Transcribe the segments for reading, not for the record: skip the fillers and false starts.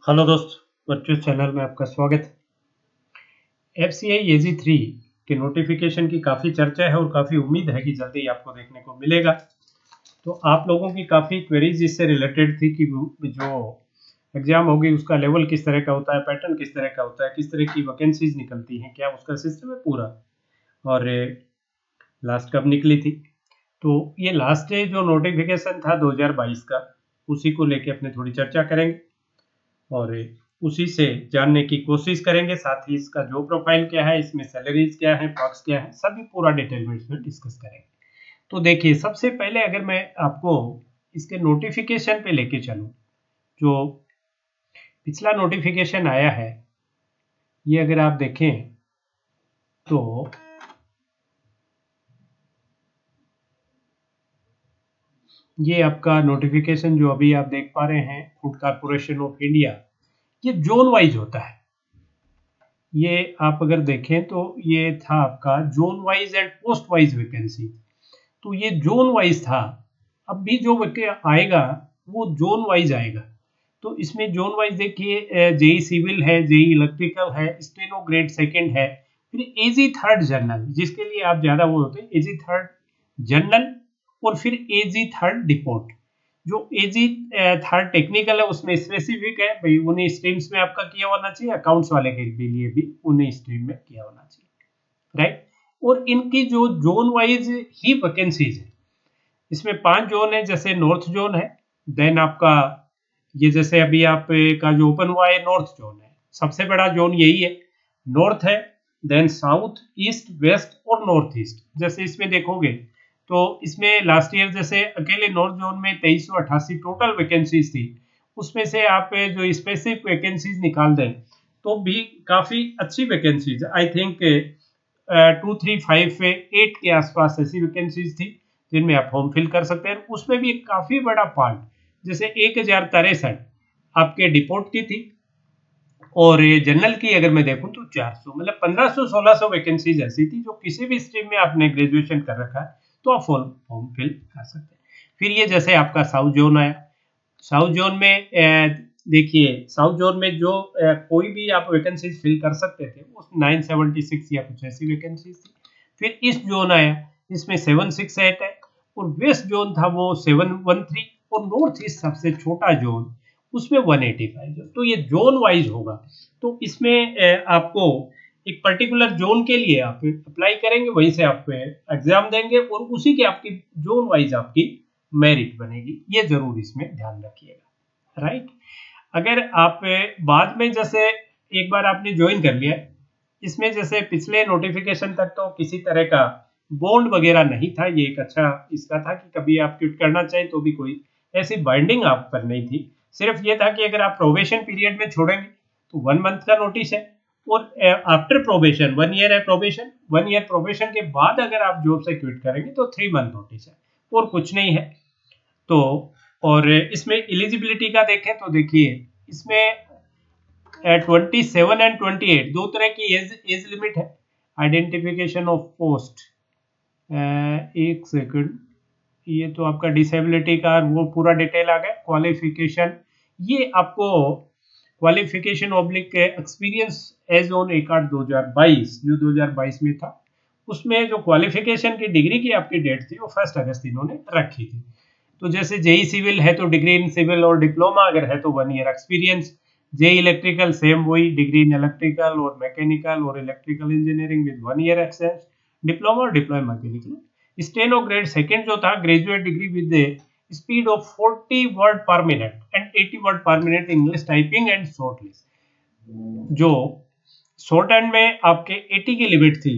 Hello दोस्त, virtual channel में आपका स्वागत है। एफसीआई एजी 3 के नोटिफिकेशन की काफ़ी चर्चा है और काफ़ी उम्मीद है कि जल्दी ही आपको देखने को मिलेगा। तो आप लोगों की काफ़ी क्वेरीज इससे रिलेटेड थी कि जो एग्ज़ाम होगी उसका लेवल किस तरह का होता है, पैटर्न किस तरह का होता है, किस तरह की वैकेंसीज निकलती हैं, क्या उसका सिस्टम है पूरा, और लास्ट कब निकली थी। तो ये लास्ट जो नोटिफिकेशन था 2022 का, उसी को लेके अपने थोड़ी चर्चा करेंगे और उसी से जानने की कोशिश करेंगे। साथ ही इसका जॉब प्रोफाइल क्या है, इसमें सैलरीज क्या है, पर्क्स क्या है, सभी पूरा डिटेल में इसमें डिस्कस करेंगे। तो देखिए, सबसे पहले अगर मैं आपको इसके नोटिफिकेशन पे लेके चलूं, जो पिछला नोटिफिकेशन आया है, ये अगर आप देखें तो ये आपका नोटिफिकेशन जो अभी आप देख पा रहे हैं, फूड कॉर्पोरेशन ऑफ इंडिया, ये जोन वाइज होता है। ये आप अगर देखें तो ये था आपका zone wise and post wise vacancy. तो ये जोन वाइज था, अब भी जो आएगा वो जोन वाइज आएगा। तो इसमें जोन वाइज देखिए, जेई सिविल है, जेई इलेक्ट्रिकल है, स्टेनो ग्रेड सेकंड है, फिर एजी थर्ड जनरल, जिसके लिए आप ज्यादा वो होते हैं, एजी थर्ड जनरल, और फिर एजी थर्ड डिपोर्ट। जो एजी थर्ड टेक्निकल है उसमें स्पेसिफिक है भाई, उन्हीं स्ट्रीम्स में आपका किया होना चाहिए, अकाउंट्स वाले के लिए भी उन्हीं स्ट्रीम में किया होना चाहिए, राइट। और इनकी जो जोन वाइज ही वैकेंसीज है, इसमें 5 जोन है। जैसे नॉर्थ जोन है, देन आपका ये जैसे अभी आप का जो ओपन हुआ है नॉर्थ जोन है, सबसे बड़ा जोन यही है, नॉर्थ है। देन साउथ, ईस्ट, वेस्ट और नॉर्थ ईस्ट। जैसे इसमें देखोगे तो इसमें लास्ट ईयर जैसे अकेले नॉर्थ जोन में 2388 टोटल वैकेंसीज थी, उसमें से आप जो स्पेसिफिक वैकेंसीज निकाल दें तो भी काफी अच्छी वैकेंसीज, आई थिंक 235 8 के आसपास ऐसी वैकेंसीज थी जिनमें आप फॉर्म फिल कर सकते हैं। उसमें भी एक काफी बड़ा पार्ट, जैसे 1063 आपके डिपोर्ट की थी, और जनरल की अगर मैं देखूं तो 400, मतलब 1500-1600 वैकेंसीज ऐसी थी जो किसी भी स्ट्रीम में आपने ग्रेजुएशन कर रखा है तो आप फॉर्म फिल कर सकते हैं। फिर ये जैसे आपका साउथ जोन आया, साउथ जोन में देखिए, साउथ जोन में जो कोई भी आप वैकेंसी फिल कर सकते थे, उस 976 या कुछ ऐसी वैकेंसी थी। फिर ईस्ट जोन आया, इसमें 768 है, और वेस्ट जोन था वो 713, और नॉर्थ ईस्ट सबसे छोटा जोन, उसमें 185 है। तो ये जोन वाइज होगा। तो इसमें आपको एक पर्टिकुलर जोन के लिए आप अप्लाई करेंगे, वहीं से आप एग्जाम देंगे, और उसी के आपकी जोन वाइज आपकी मेरिट बनेगी। ये जरूर इसमें ध्यान रखिएगा, राइट। अगर आप बाद में जैसे एक बार आपने ज्वाइन कर लिया, इसमें जैसे पिछले नोटिफिकेशन तक तो किसी तरह का बॉन्ड वगैरह नहीं था। ये एक अच्छा इसका था कि कभी आप क्विट करना चाहें तो भी कोई ऐसी बाइंडिंग आप पर नहीं थी। सिर्फ ये था कि अगर आप प्रोबेशन पीरियड में छोड़ेंगे तो 1 मंथ का नोटिस है, और आफ्टर प्रोबेशन 1 ईयर है प्रोबेशन, 1 ईयर प्रोबेशन के बाद अगर आप जॉब से क्विट करेंगे तो 3 मंथ नोटिस है, और कुछ नहीं है। तो और इसमें एलिजिबिलिटी का देखें तो देखिए, इसमें 27 एंड 28 दो तरह की एज लिमिट है। आइडेंटिफिकेशन ऑफ पोस्ट, एक सेकंड, ये तो आपका डिसेबिलिटी का वो पूरा डिटेल आ गया। क्वालिफिकेशन, ये आपको qualification oblique experience age on 1/8/2022 जो 2022 में था, उसमें जो क्वालिफिकेशन की डिग्री की आपकी डेट थी वो 1 अगस्त इन्होंने रखी थी। तो जैसे जेई सिविल है तो डिग्री इन सिविल, और डिप्लोमा अगर है तो 1 year experience. JE electrical same वही, डिग्री इन इलेक्ट्रिकल और मैकेनिकल और electrical engineering with 1 year experience, diploma और diploma mechanical. Steno grade second जो था, graduate degree with speed of 40 word per minute and 80 word per minute English typing and short list. जो short hand में आपके 80 की limit थी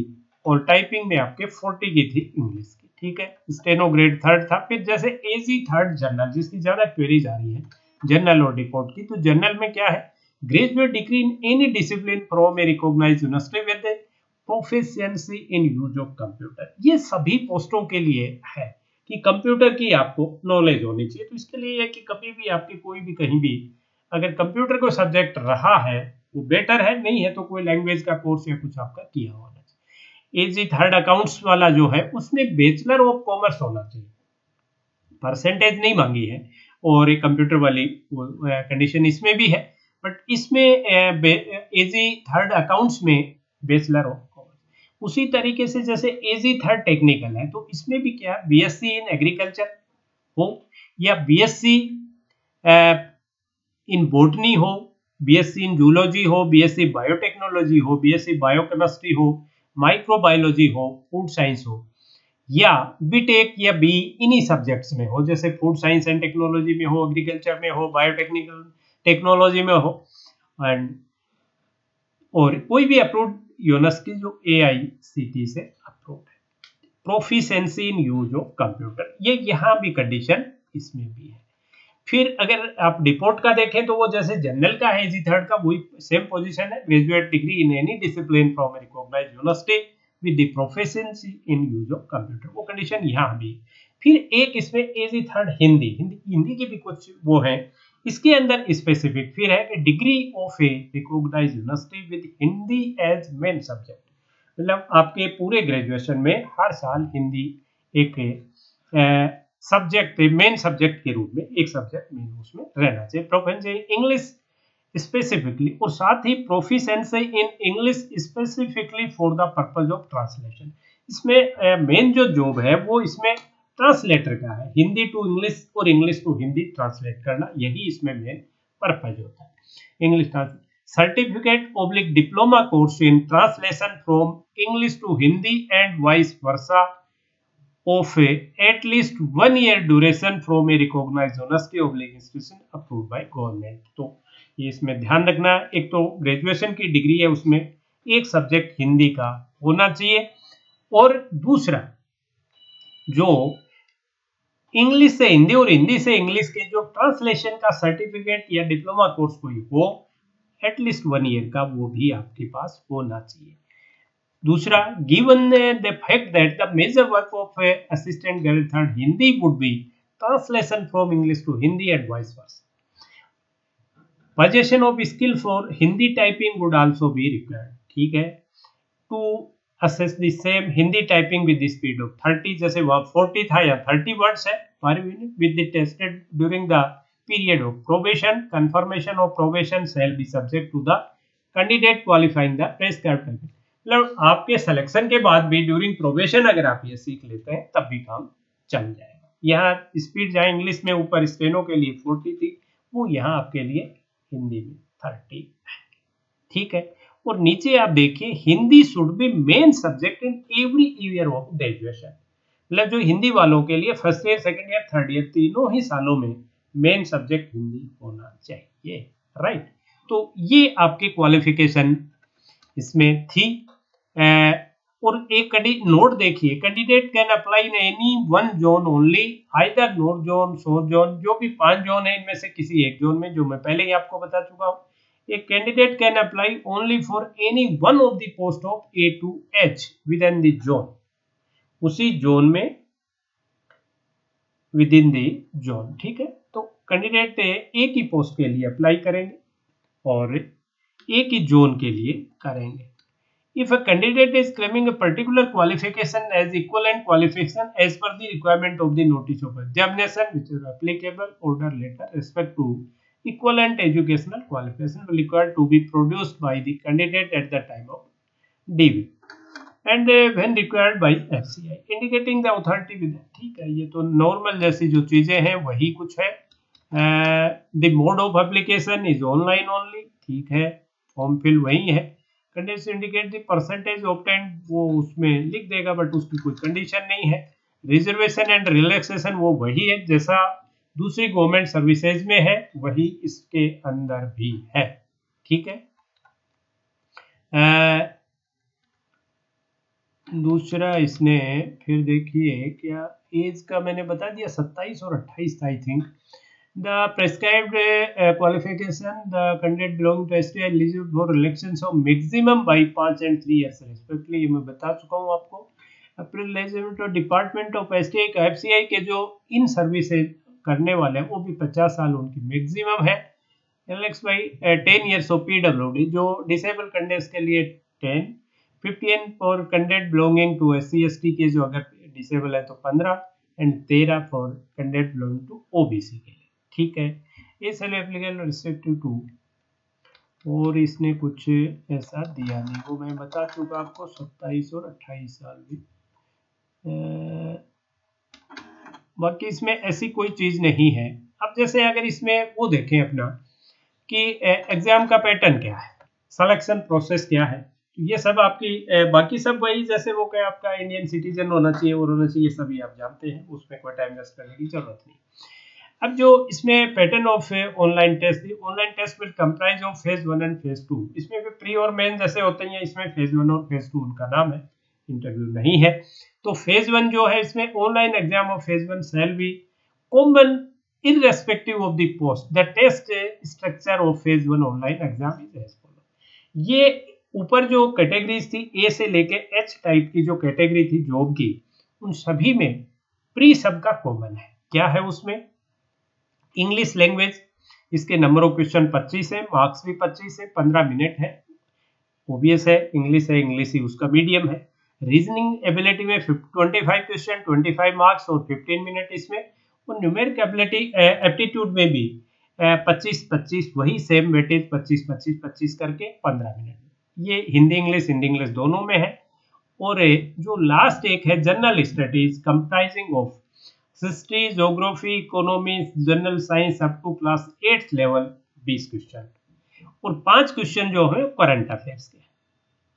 और typing में आपके 40 की थी इंग्लिश की, ठीक है। स्टेनो ग्रेड थर्ड था। फिर जैसे एजी थर्ड जनरल, जिसकी ज्यादा क्वेरीज आ रही है, जनरल और डिपोर्ट की, तो जनरल में क्या है, graduate degree in any discipline from a recognised university with proficiency in use of computer. ये सभी पोस्टों के लिए है कि कंप्यूटर की आपको नॉलेज होनी चाहिए। तो इसके लिए है कि कभी भी आपके कोई भी कहीं भी अगर कंप्यूटर को सब्जेक्ट रहा है वो बेटर है, नहीं है तो कोई लैंग्वेज का कोर्स या कुछ आपका किया होना चाहिए। एजी थर्ड अकाउंट्स वाला जो है उसमें बैचलर ऑफ कॉमर्स होना चाहिए, परसेंटेज नहीं मांगी है, और एक कंप्यूटर वाली कंडीशन इसमें भी है। बट इसमें एजी थर्ड अकाउंट्स में बैचलर ऑफ कॉमर्स। उसी तरीके से जैसे एजी थर्ड टेक्निकल है तो इसमें भी क्या बीएससी इन एग्रीकल्चर हो या बीएससी इन बॉटनी हो, बीएससी इन जूलॉजी हो, बीएससी बायोटेक्नोलॉजी हो, बीएससी बायोकेमिस्ट्री हो, माइक्रोबायोलॉजी हो, फूड साइंस हो, या बीटेक या बी इन्हीं सब्जेक्ट्स में हो, जैसे फूड साइंस एंड टेक्नोलॉजी में हो, एग्रीकल्चर में हो, बायोटेक्निकल टेक्नोलॉजी में हो, एंड और कोई भी अप्रूव्ड यूनिवर्सिटी जो एआईसीटी से अप्रूव्ड है। Proficiency in use of computer, ये यहाँ भी कंडीशन इसमें भी है। फिर अगर आप डिपोर्ट का देखें तो वो जैसे जनरल का है, जी थर्ड का वही सेम पोजीशन है, graduate degree in any discipline from a recognised university with the proficiency in use of computer, वो कंडीशन यहाँ भी। फिर एक इसमें एजी थर्ड हिंदी, हिंदी की भी कुछ वो है, इसके अंदर स्पेसिफिक फिर है कि degree of a recognised university with Hindi as main subject, मतलब आपके पूरे ग्रेजुएशन में हर साल हिंदी एक सब्जेक्ट मेन सब्जेक्ट के रूप में एक सब्जेक्ट मेन उसमें रहना चाहिए। प्रोफिशिएंसी इंग्लिश स्पेसिफिकली, और साथ ही proficiency in English specifically for the purpose of translation. इसमें मेन जो जॉब है वो इसमें ट्रांसलेटर का है, हिंदी टू इंग्लिश और इंग्लिश टू हिंदी ट्रांसलेट करना, यही इसमें मेन पर्पज होता है। English certificate oblique diploma course in translation from English to Hindi and vice versa of at least 1 year duration from a recognized university or institution approved by government। तो ये इसमें ध्यान रखना, एक तो ग्रेजुएशन की डिग्री है उसमें एक सब्जेक्ट हिंदी का होना चाहिए, और दूसरा जो इंग्लिश से हिंदी और हिंदी से इंग्लिश के जो ट्रांसलेशन का सर्टिफिकेट या डिप्लोमा कोर्स कोई हो एटलीस्ट 1 ईयर का, वो भी आपके पास होना चाहिए। दूसरा, given the fact that the major work of assistant grade third Hindi would be translation from English to Hindi and vice versa. Possession of skill for Hindi typing would also be required. ठीक है, to assess the same Hindi typing with the speed of 30, जैसे वहाँ 40 था या 30 words है per minute, with the tested during the period of probation. Confirmation of probation shall be subject to the candidate qualifying the prescribed typing। मतलब आपके selection के बाद भी ड्यूरिंग प्रोबेशन अगर आप ये सीख लेते हैं तब भी काम चल जाएगा। यहाँ स्पीड जहाँ इंग्लिश में ऊपर स्टेनो के लिए 40 थी, वो यहाँ आपके लिए हिंदी में 30, ठीक है। और नीचे आप देखिए, Hindi should be main subject in every year of graduation, मतलब जो हिंदी वालों के लिए first year, second year, third year तीनों ही सालों में मेन सब्जेक्ट हिंदी होना चाहिए, राइट। तो ये आपके क्वालिफिकेशन इसमें थी। और एक नोट देखिए, candidate can apply in any one zone only, either north zone, south zone, जो भी 5 जोन है इनमें से किसी एक जोन में, जो मैं पहले ही आपको बता चुका हूँ। एक candidate can apply only for any one of the post of A to H within the zone, उसी जोन में विद इन द जोन, ठीक है। तो कैंडिडेट एक ही पोस्ट के लिए अप्लाई करेंगे और एक ही जोन के लिए करेंगे। If a candidate is claiming a particular qualification as equivalent qualification as per the requirement of the notice of examination which is applicable order letter respect to equivalent educational qualification required to be produced by the candidate at the time of DV and when required by FCI indicating the authority with, ठीक है। ये तो normal जैसी जो चीजें हैं वही कुछ है। the mode of application is online only, ठीक है, फॉर्म फिल वही है। Condition indicate the percentage obtained, वो उसमें लिख देगा बट उसकी कोई कंडीशन नहीं है। रिजर्वेशन एंड रिलैक्सेशन वो वही है जैसा दूसरी गवर्नमेंट सर्विसेज में है, वही इसके अंदर भी है, ठीक है। दूसरा इसने फिर देखिए क्या एज का मैंने बता दिया, 27 और 28 था I think. The prescribed qualification, the candidate belonging to STI eligible for elections of maximum by 5 and 3 years respectively, ये मैं बता चुका हूँ आपको। April eligible to department of STI का FCI के जो इन सर्विसेज करने वाले हैं वो भी 50 साल उनकी मैक्सिमम है। Relax by 10 years of PWD, जो डिसेबल कैंडिडेट्स के लिए 10, 15 for candidate belonging to SC ST के जो अगर डिसेबल है तो 15 and 13 for candidate belonging to OBC के लिए, ठीक है। ये सेल एप्लीकेबल रिस्ट्रिक्टिव टू और इसने कुछ ऐसा दिया नहीं, वो मैं बता चुका आपको 27 और 28 साल भी। बाकी इसमें ऐसी कोई चीज़ नहीं है। अब जैसे अगर इसमें वो देखें अपना कि एग्जाम का पैटर्न क्या है, सिलेक्शन प्रोसेस क्या है, तो ये सब आपकी बाकी सब वही जैसे वो क्या आपका इंडियन सिटीजन होना चाहिए और होना चाहिए, सभी आप जानते हैं, उसमें कोई टाइम वेस्ट करने की जरूरत नहीं। अब जो इसमें pattern of online test, online test will comprise of phase 1 and phase 2। इसमें भी प्री और मेन जैसे होते हैं, इसमें फेज 1 और फेज 2 उनका नाम है, इंटरव्यू नहीं है। तो फेज 1 जो है, इसमें online exam of phase 1 shall be common irrespective of the post. The test structure of phase 1 online exam is as follow। ये ऊपर जो कैटेगरीज थी ए से लेके एच टाइप की जो कैटेगरी थी जॉब की, उन सभी में प्री सबका कॉमन है। क्या है उसमें? इंग्लिश लैंग्वेज, इसके नंबर ऑफ क्वेश्चन 25 है, मार्क्स भी 25 है, 15 मिनट है, ओबीएस है, इंग्लिश ही उसका मीडियम है। रीजनिंग एबिलिटी में 25 क्वेश्चन, 25 मार्क्स और 15 मिनट इसमें। और न्यूमेरिक एबिलिटी एप्टीट्यूड में भी 25-25 वही सेम वेटेज, 25-25-25 करके 15 मिनट। ये हिंदी इंग्लिश दोनों में है। और जो लास्ट एक है general studies comprising of history, geography, economy, general science up to class 8th level 20 question, और 5 क्वेश्चन जो है करंट अफेयर्स के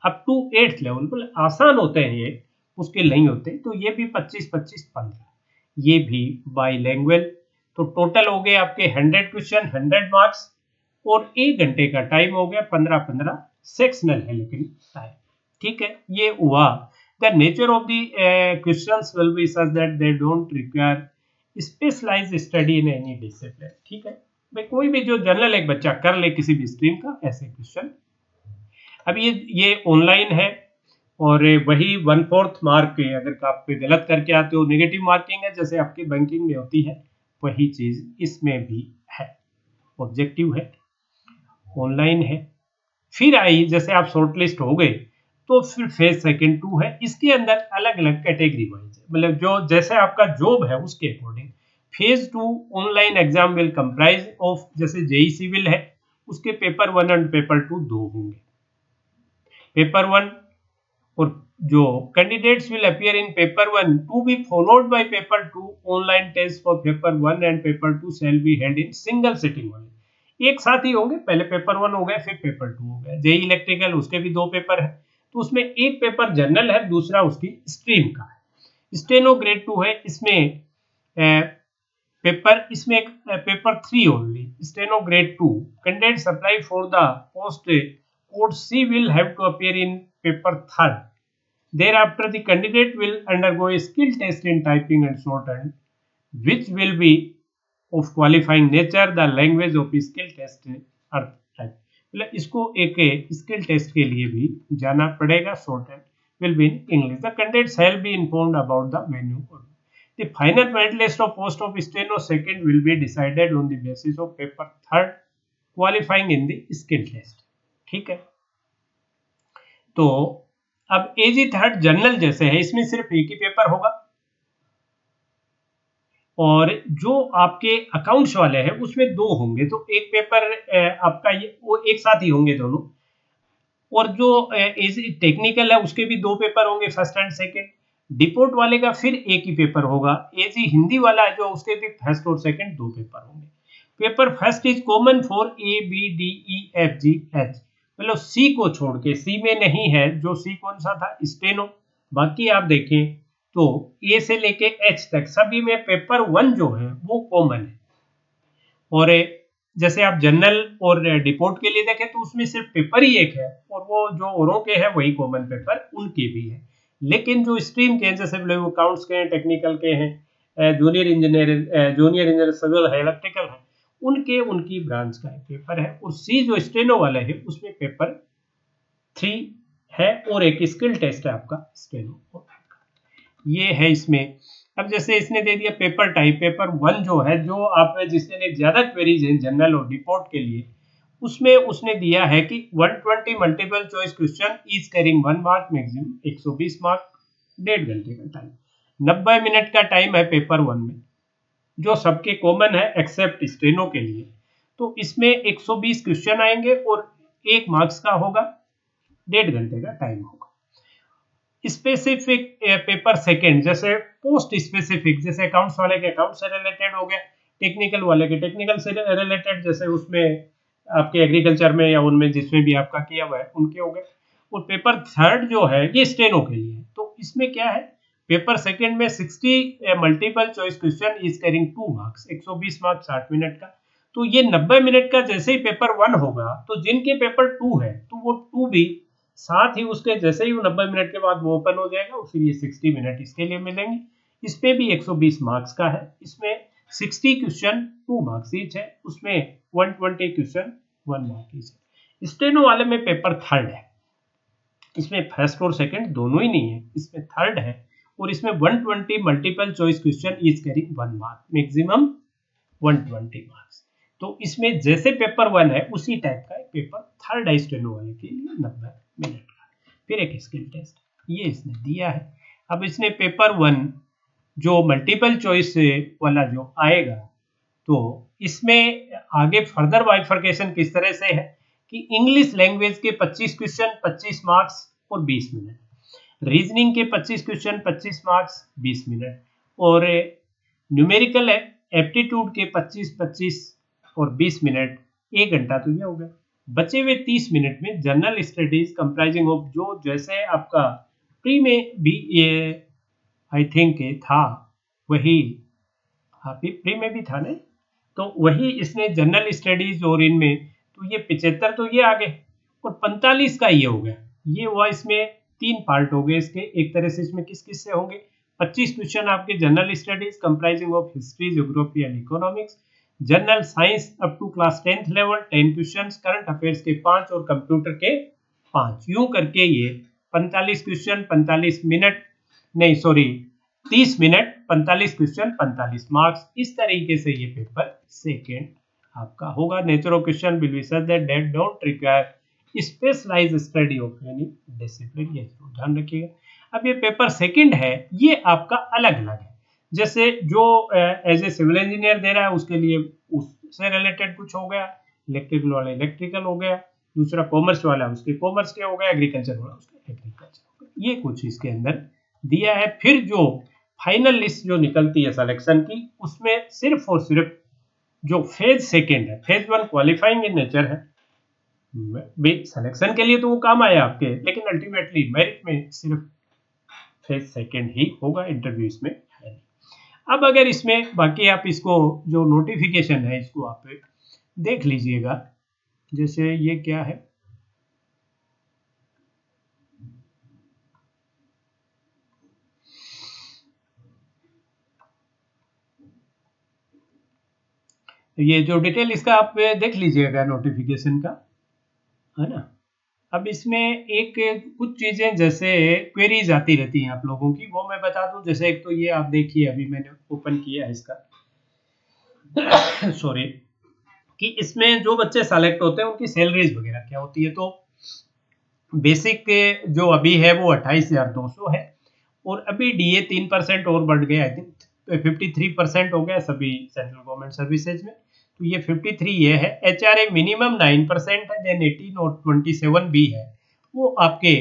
अप टू 8th लेवल। मतलब आसान होते हैं ये, मुश्किल नहीं होते। तो ये भी 25-25-15, ये भी बाई लैंग्वेज। तो टोटल हो गए आपके 100 क्वेश्चन, 100 मार्क्स, और 1 घंटे का टाइम हो गया, 15-15 सेक्शनल है लेकिन टाइम। ठीक है, ये हुआ। The nature of the questions will be such that they don't require specialised study in any discipline. ठीक है भाई, कोई भी जो जनरल एक बच्चा कर ले किसी भी स्ट्रीम का, ऐसे क्वेश्चन। अब ये ऑनलाइन है, और वही 1/4 मार्क के अगर आप गलत करके आते हो नेगेटिव मार्किंग है, जैसे आपकी बैंकिंग में होती है, वही चीज इसमें भी है। ऑब्जेक्टिव है, ऑनलाइन है। फिर आई जैसे आप शॉर्ट लिस्ट हो गए, तो फिर फेज सेकंड 2 है। इसके अंदर अलग अलग कैटेगरी वाइज है, मतलब जो जैसे आपका जॉब है उसके according. Phase 2 online exam will comprise of, जैसे जेई सिविल है, उसके पेपर 1 एंड पेपर 2 दो होंगे। पेपर 1, और जो candidates will appear in paper 1 to be followed by paper 2, online test for paper 1 and paper 2 shall be held in single sitting only. एक साथ ही होंगे, पहले पेपर 1 हो गया, फिर पेपर 2 हो गया। जेई इलेक्ट्रिकल, उसके भी 2 पेपर है, तो उसमें एक पेपर जनरल है, दूसरा उसकी स्ट्रीम का है। स्टेनो ग्रेड 2 है, इसमें पेपर, इसमें एक paper 3 only. Steno grade 2 candidates apply for the post code C will have to appear in paper 3rd। Thereafter, the candidate will undergo a skill test in typing and shorthand, which will be of qualifying nature. The language of skill test are type। मतलब इसको एक skill test के लिए भी जाना पड़ेगा। shorthand will be in English। The candidates shall be informed about the venue। The final merit list of post of steno second will be decided on the basis of paper 3rd qualifying in the skill test। ठीक है, तो अब एजी 3rd general जैसे है, इसमें सिर्फ एक ही paper होगा, और जो आपके अकाउंट्स वाले हैं उसमें 2 होंगे। तो एक पेपर आपका ये वो एक साथ ही होंगे दोनों। और जो एजी टेक्निकल है उसके भी 2 पेपर होंगे, फर्स्ट एंड सेकंड। डिपोर्ट वाले का फिर एक ही पेपर होगा। एजी हिंदी वाला है जो, उसके भी फर्स्ट और सेकंड 2 पेपर होंगे। Paper first is common for A B D E F G H, मतलब सी को छोड़ के, सी में नहीं है, जो सी कौन सा था, स्टेनो। बाकी आप देखें तो ए से लेके एच तक सभी में पेपर 1 जो है वो कॉमन है। और जैसे आप जनरल और डिपोर्ट के लिए देखें तो उसमें सिर्फ पेपर ही एक है, और वो जो औरों के हैं वही कॉमन पेपर उनके भी है। लेकिन जो स्ट्रीम के हैं, जैसे अकाउंट्स के हैं, टेक्निकल के हैं, जूनियर इंजीनियर सिविल है, इलेक्ट्रिकल है, उनकी ब्रांच का एक पेपर है। और सी जो स्टेनो वाला है उसमें पेपर 3 है, और एक स्किल टेस्ट है आपका स्टेनो। ये है इसमें। अब जैसे इसने दे दिया पेपर टाइप, पेपर 1 जो है, जो आप जिसने ज्यादा क्वेरीज हैं जनरल और रिपोर्ट के लिए, उसमें उसने दिया है कि 120 multiple choice question is carrying 1 mark, maximum 120 mark, 1.5 घंटे का टाइम, 90 मिनट का टाइम है पेपर 1 में, जो सबके कॉमन है एक्सेप्ट स्टेनो के लिए। तो इसमें 120 क्वेश्चन आएंगे, और 1 मार्क्स का होगा, 1.5 घंटे का टाइम होगा। स्पेसिफिक पेपर सेकंड, जैसे पोस्ट स्पेसिफिक, जैसे अकाउंट्स वाले के अकाउंट से रिलेटेड हो गया, टेक्निकल वाले के टेक्निकल से रिलेटेड, जैसे उसमें आपके एग्रीकल्चर में या उनमें जिसमें भी आपका किया हुआ है उनके हो गए। और पेपर थर्ड जो है ये स्टेनो के लिए है। तो इसमें क्या है, पेपर सेकंड में 60 multiple choice question is carrying 2 marks, 120 marks 60 minute का। तो ये 90 मिनट का जैसे ही पेपर 1 होगा, तो जिनके पेपर 2 है तो वो 2 भी साथ ही उसके जैसे ही वो 90 मिनट के बाद वो ओपन हो जाएगा, और फिर ये 60 मिनट इसके लिए मिलेंगे। इसमें भी 120 मार्क्स का है, इसमें 60 क्वेश्चन 2 मार्क्स ईच है, उसमें 120 क्वेश्चन 1 मार्क ईच है। स्टेनो वाले में पेपर थर्ड है, इसमें फर्स्ट और सेकंड दोनों ही नहीं है, इसमें थर्ड है, और इसमें 120 multiple choice question is carrying 1 mark, maximum 120 marks. तो इसमें जैसे पेपर 1 है उसी टाइप का पेपर थर्ड है स्टेनो वाले के लिए 90 मिनट का। फिर एक स्किल टेस्ट ये इसने दिया है। अब इसने पेपर 1 जो मल्टीपल चॉइस वाला जो आएगा, तो इसमें आगे फर्दर बाइफर्केशन किस तरह से है कि इंग्लिश लैंग्वेज के 25 क्वेश्चन 25 मार्क्स और 20 मिनट, रीजनिंग के 25 क्वेश्चन 25 मार्क्स 20 मिनट, और न्यूमेरिकल है एप्टीट्यूड के 25-25 और 20 मिनट, 1 घंटा तो ये हो गया। बचे हुए 30 मिनट में जनरल स्टडीज कंप्राइजिंग ऑफ, जो जैसे आपका प्री में भी ये आई थिंक था वही, हाँ प्री में भी था नहीं, तो वही इसने जनरल स्टडीज, और इनमें तो ये 75 तो ये आ गए, और 45 का ये हो गया। ये हुआ इसमें 3 पार्ट हो गए इसके, एक तरह से इसमें किस किस से होंगे, 25 क्वेश्चन आपके general studies comprising of history, geography and economics, general science up to class 10th level 10 question, current affairs के 5 और कंप्यूटर के 5, यूं करके ये 45 क्वेश्चन 45 मिनट, नहीं सॉरी 30 मिनट 45 क्वेश्चन 45 मार्क्स, इस तरीके से ये पेपर सेकेंड आपका होगा। Nature of question will be such that don't require specialised study of any discipline, ये जरूर ध्यान रखिएगा। अब ये पेपर सेकंड है, ये आपका अलग अलग है, जैसे जो एज ए सिविल इंजीनियर दे रहा है उसके लिए उससे रिलेटेड कुछ हो गया, इलेक्ट्रिकल वाला इलेक्ट्रिकल हो गया, दूसरा कॉमर्स वाला उसके कॉमर्स के हो गया, एग्रीकल्चर वाला उसके एग्रीकल्चर हो गया, ये कुछ इसके अंदर दिया है। फिर जो फाइनल लिस्ट जो निकलती है सिलेक्शन की, उसमें सिर्फ और सिर्फ जो फेज सेकेंड है, फेज 1 क्वालिफाइंग इन नेचर है, सिलेक्शन के लिए तो वो काम आया आपके, लेकिन अल्टीमेटली मेरिट में सिर्फ फेज सेकेंड ही होगा, इंटरव्यू इसमें है नहीं। अब अगर इसमें बाकी आप इसको जो नोटिफिकेशन है इसको आप देख लीजिएगा, जैसे ये क्या है, ये जो डिटेल इसका आप देख लीजिएगा नोटिफिकेशन का, है ना। अब इसमें एक कुछ चीजें जैसे क्वेरीज आती रहती हैं आप लोगों की, वो मैं बता दूं। जैसे एक तो ये आप देखिए, अभी मैंने ओपन किया है इसका सॉरी, कि इसमें जो बच्चे सेलेक्ट होते हैं उनकी सैलरीज वगैरह क्या होती है। तो बेसिक जो अभी है वो 28,200 है, और अभी डीए 3% और बढ़ गया, आई थिंक 53% हो गया सभी सेंट्रल गवर्नमेंट सर्विसेज में, तो ये 53 ये है। एचआरए मिनिमम 9% है, देन 18 और 27 भी है, वो आपके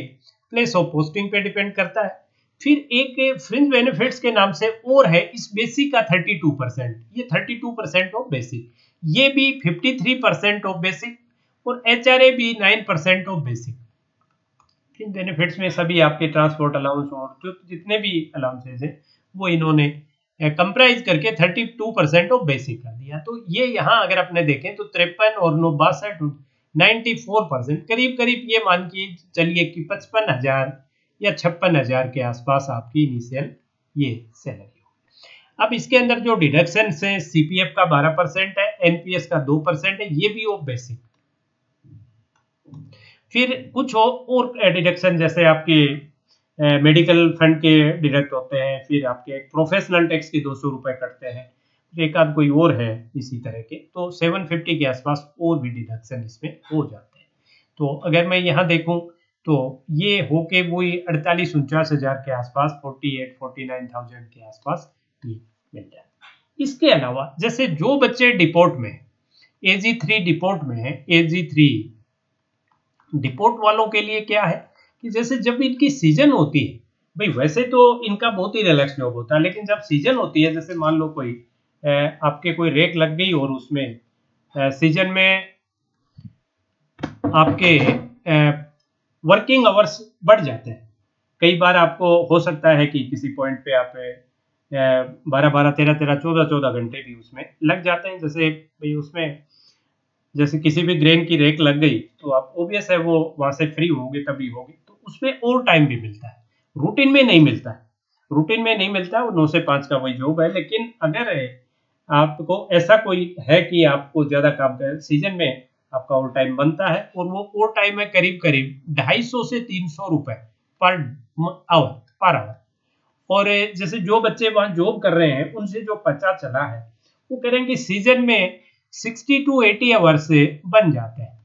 प्लेस ऑफ पोस्टिंग पे डिपेंड करता है। फिर एक फ्रिंज बेनिफिट्स के नाम से और है, इस बेसिक का 32%, ये 32% ऑफ बेसिक, ये भी 53% ऑफ बेसिक, और एचआरए भी 9% ऑफ बेसिक। इन बेनिफिट्स में सभी आपके ट्रांसपोर्ट अलाउंस और जो जितने भी अलाउंसेज हैं वो इन्होंने कंप्राइज करके 32% ऑफ बेसिक कर दिया। तो ये यहाँ अगर अपने देखें तो 53 और 62 94%, करीब करीब ये मान के चलिए कि 55,000 या 56,000 के आसपास आपकी इनिशियल ये सैलरी हो। अब इसके अंदर जो डिडक्शन है, सीपीएफ का 12% है, एनपीएस का 2% है, ये भी ऑफ बेसिक। फिर कुछ और डिडक्शन जैसे आपके मेडिकल फंड के डिडक्ट होते हैं, फिर आपके प्रोफेशनल टैक्स के 200 रुपए कटते हैं, एक आध कोई और है इसी तरह के, तो 750 के आसपास और भी डिडक्शन इसमें हो जाते हैं। तो अगर मैं यहाँ देखूं तो ये होके वही 48-49 के आसपास, 48-49,000 के आसपास ये मिलता है। इसके अलावा जैसे जो बच्चे डिपोर्ट में AG3 डिपोर्ट में है, AG3 डिपोर्ट वालों के लिए क्या है कि जैसे जब इनकी सीजन होती है, भाई वैसे तो इनका बहुत ही रिलैक्स जॉब होता है, लेकिन जब सीजन होती है, जैसे मान लो कोई आपके कोई रेक लग गई और उसमें सीजन में आपके वर्किंग आवर्स बढ़ जाते हैं। कई बार आपको हो सकता है कि किसी पॉइंट पे आप 12-12, 13-13, 14-14 घंटे भी उसमें लग जाते हैं। जैसे भाई उसमें जैसे किसी भी ग्रेन की रेक लग गई तो आप ऑब्वियस है वो वहां से फ्री होगे तभी होगी, तो उसमें और टाइम भी मिलता है, रूटीन में नहीं मिलता है। रूटीन में नहीं मिलता है, वो 9 से 5 का वही जॉब है। लेकिन अगर आपको ऐसा कोई है कि आपको ज्यादा काम कर सीजन में आपका ओवर टाइम बनता है, और वो ओवर टाइम है करीब करीब 250 से 300 रुपए पर आवर पर आवर। और जैसे जो बच्चे वहां जॉब कर रहे हैं उनसे जो पता चला है, वो कह रहे हैं कि सीजन में 60 टू 80 आवर से बन जाते हैं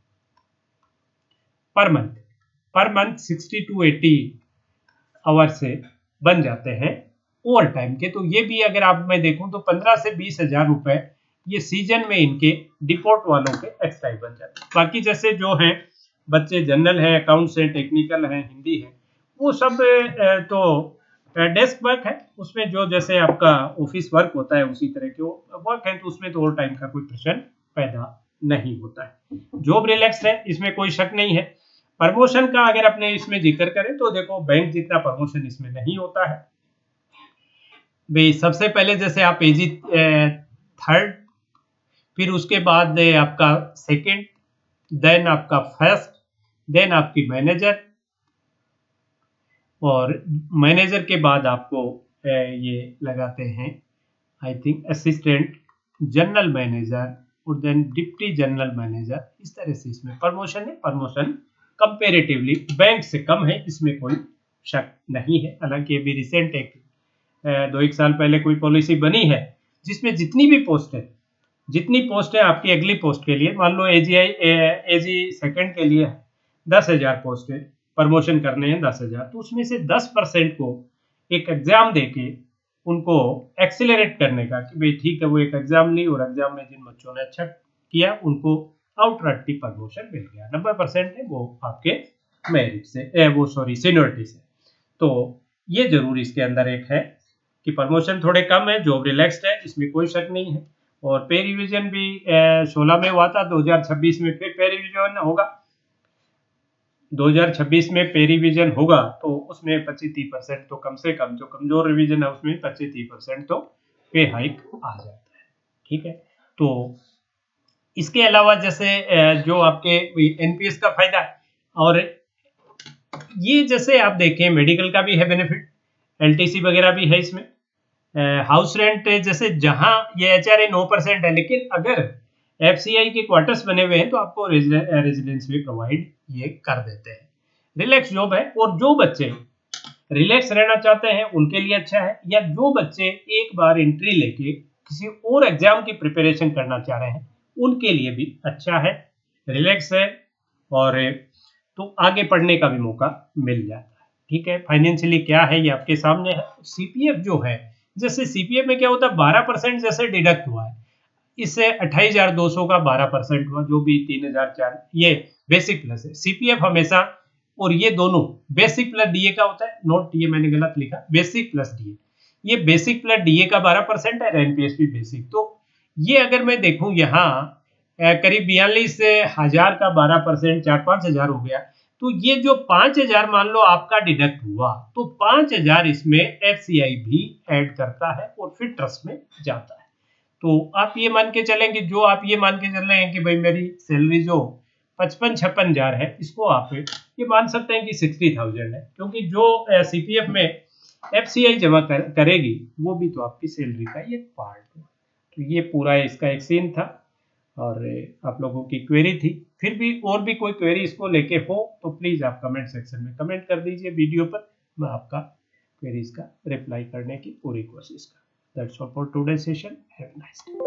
per month. Per month 60 to 80 our से बन जाते हैं ओवर टाइम के। तो ये भी अगर आप मैं देखूं तो 15 से 20 हजार रुपए ये सीजन में इनके डिपोर्ट वालों के एक्स्ट्रा बन जाते हैं। बाकी जैसे जो हैं बच्चे जनरल हैं, अकाउंट्स हैं, टेक्निकल हैं, हिंदी है, वो सब तो डेस्क वर्क है, उसमें जो जैसे आपका ऑफिस वर्क होता है उसी तरह के वर्क है, तो उसमें तो ओवर टाइम का कोई प्रश्न पैदा नहीं होता है। जॉब रिलैक्स है, इसमें कोई शक नहीं है। प्रमोशन का अगर अपने इसमें जिक्र करें तो देखो बैंक जितना प्रमोशन इसमें नहीं होता है भाई। सबसे पहले जैसे आप एजी थर्ड, फिर उसके बाद आपका सेकंड, देन आपका फर्स्ट, देन आपकी मैनेजर, और मैनेजर के बाद आपको ये लगाते हैं I think assistant general manager, और देन डिप्टी जनरल मैनेजर। इस तरह से इसमें प्रमोशन है। प्रमोशन कंपेरेटिवली बैंक से कम है, इसमें कोई शक नहीं है। हालांकि अभी रिसेंट एक 2-1 साल पहले कोई पॉलिसी बनी है जिसमें जितनी भी पोस्ट है, जितनी पोस्ट है आपकी अगली पोस्ट के लिए, मान लो एजी सेकंड के लिए 10,000 पोस्ट है, प्रमोशन करने हैं 10,000, तो उसमें से 10% को एक एग्जाम देके उनको एक्सिलरेट करने का कि भाई ठीक है वो एक एग्जाम ली और एग्जाम में जिन बच्चों ने अच्छा किया उनको आउटराइटली प्रमोशन मिल गया। 90% है वो आपके मेरिट से वो सॉरी सीनियरिटी से। तो ये जरूर इसके अंदर एक है कि प्रमोशन थोड़े कम है, जॉब रिलैक्स्ड है, इसमें कोई शक नहीं है। और पे रिवीजन भी 16 में हुआ था, 2026 में फिर पे रिवीजन होगा। 2026 में पे रिवीजन होगा तो उसमें 25-30% तो कम से कम, जो कमजोर रिवीजन है उसमें 25-30% तो पे हाइक आ जाता है। ठीक है, तो इसके अलावा जैसे जो आपके एनपीएस का फायदा है, और ये जैसे आप देखें मेडिकल का भी है बेनिफिट, एलटीसी वगैरह भी है इसमें। हाउस रेंट जैसे जहां ये एचआरए 9% है, लेकिन अगर एफसीआई के क्वार्टर्स बने हुए हैं तो आपको रेजिडेंस भी प्रोवाइड ये कर देते हैं। रिलैक्स जॉब है, और जो बच्चे रिलैक्स रहना चाहते हैं उनके लिए अच्छा है, या जो बच्चे एक बार एंट्री लेके किसी और एग्जाम की प्रिपरेशन करना चाह रहे हैं उनके लिए भी अच्छा है, रिलैक्स है, और तो आगे पढ़ने का भी मौका मिल जाता है। ठीक है, फाइनेंशियली क्या है ये आपके सामने है। सीपीएफ जो है, जैसे सीपीएफ में क्या होता है 12% जैसे डिडक्ट हुआ है, इससे 28,200 का 12% हुआ, जो भी 3,004, ये बेसिक प्लस है सीपीएफ हमेशा। और ये दोनों बेसिक प्लस डीए का होता है, नोट ये मैंने गलत लिखा, बेसिक प्लस डीए, ये बेसिक प्लस डीए का 12% है, एनपीएस भी बेसिक। तो ये अगर मैं देखूं यहाँ करीब 42,000 का 12%, 4-5 हजार हो गया। तो ये जो 5,000 मान लो आपका डिडक्ट हुआ, तो 5,000 इसमें एफसीआई भी ऐड करता है और फिर ट्रस्ट में जाता है। तो आप ये मान के चलें कि जो आप ये मान के चल रहे हैं कि भाई मेरी सैलरी जो 55-56 हजार है, इसको आप ये मान सकते हैं कि 60,000 है, क्योंकि जो सीपीएफ में एफसीआई जमा करेगी वो भी तो आपकी सैलरी का ही एक पार्ट है। तो ये पूरा इसका एक सीन था, और आप लोगों की क्वेरी थी। फिर भी और भी कोई क्वेरी इसको लेके हो तो प्लीज आप कमेंट सेक्शन में कमेंट कर दीजिए वीडियो पर, मैं आपका क्वेरीज का रिप्लाई करने की पूरी कोशिश करूँ। That's all for today session, have a nice day.